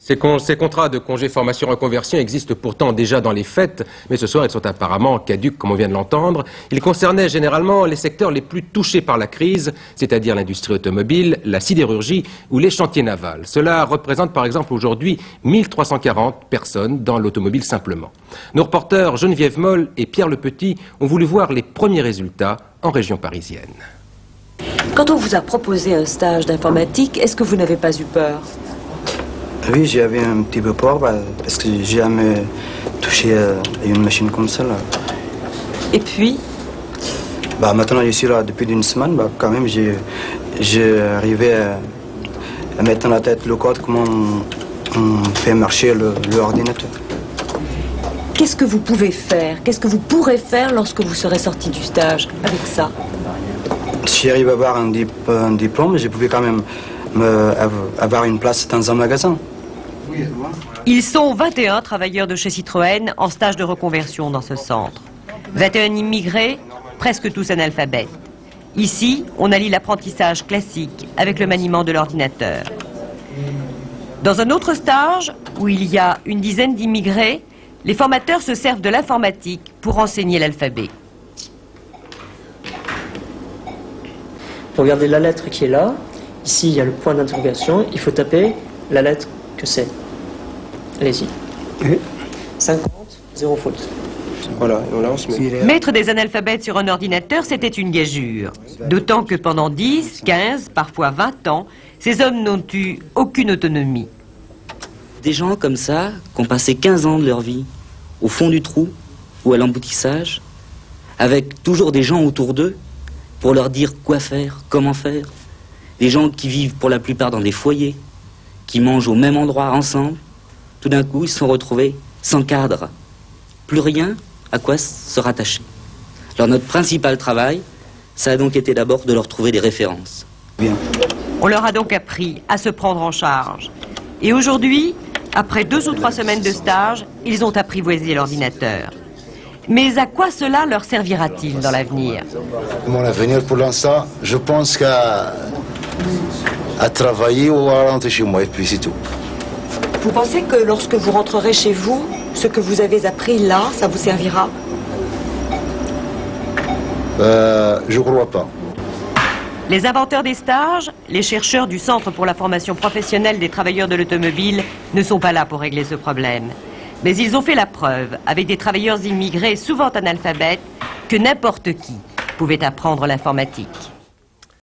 Ces contrats de congé formation reconversion existent pourtant déjà dans les faits, mais ce soir ils sont apparemment caducs comme on vient de l'entendre. Ils concernaient généralement les secteurs les plus touchés par la crise, c'est-à-dire l'industrie automobile, la sidérurgie ou les chantiers navals. Cela représente par exemple aujourd'hui 1340 personnes dans l'automobile simplement. Nos reporters Geneviève Moll et Pierre Le Petit ont voulu voir les premiers résultats en région parisienne. Quand on vous a proposé un stage d'informatique, est-ce que vous n'avez pas eu peur ? Oui, j'avais un petit peu peur parce que j'ai jamais touché à une machine comme ça. Là. Et puis maintenant, je suis là depuis une semaine. Quand même, j'ai arrivé à mettre dans la tête le code, comment on fait marcher l'ordinateur. qu'est-ce que vous pouvez faire? Qu'est-ce que vous pourrez faire lorsque vous serez sorti du stage avec ça? Si j'arrive à avoir un diplôme, je pouvais quand même avoir une place dans un magasin. Ils sont 21 travailleurs de chez Citroën en stage de reconversion dans ce centre. 21 immigrés, presque tous analphabètes. Ici, on allie l'apprentissage classique avec le maniement de l'ordinateur. Dans un autre stage, où il y a une dizaine d'immigrés, les formateurs se servent de l'informatique pour enseigner l'alphabet. Vous regardez la lettre qui est là. Ici, il y a le point d'interrogation. Il faut taper la lettre que c'est. Allez-y. 50, 0 faute. Voilà, et là on se met. Mettre des analphabètes sur un ordinateur, c'était une gageure. D'autant que pendant 10, 15, parfois 20 ans, ces hommes n'ont eu aucune autonomie. Des gens comme ça, qui ont passé 15 ans de leur vie au fond du trou ou à l'emboutissage, avec toujours des gens autour d'eux pour leur dire quoi faire, comment faire. Des gens qui vivent pour la plupart dans des foyers, qui mangent au même endroit ensemble. Tout d'un coup, ils se sont retrouvés sans cadre. Plus rien à quoi se rattacher. Alors notre principal travail, ça a donc été d'abord de leur trouver des références. Bien. On leur a donc appris à se prendre en charge. Et aujourd'hui, après 2 ou 3 semaines de stage, ils ont apprivoisé l'ordinateur. Mais à quoi cela leur servira-t-il dans l'avenir? Mon avenir pour l'instant, je pense qu'à travailler ou à rentrer chez moi et puis c'est tout. Vous pensez que lorsque vous rentrerez chez vous, ce que vous avez appris là, ça vous servira? Je crois pas. Les inventeurs des stages, les chercheurs du Centre pour la formation professionnelle des travailleurs de l'automobile ne sont pas là pour régler ce problème. Mais ils ont fait la preuve, avec des travailleurs immigrés souvent analphabètes, que n'importe qui pouvait apprendre l'informatique.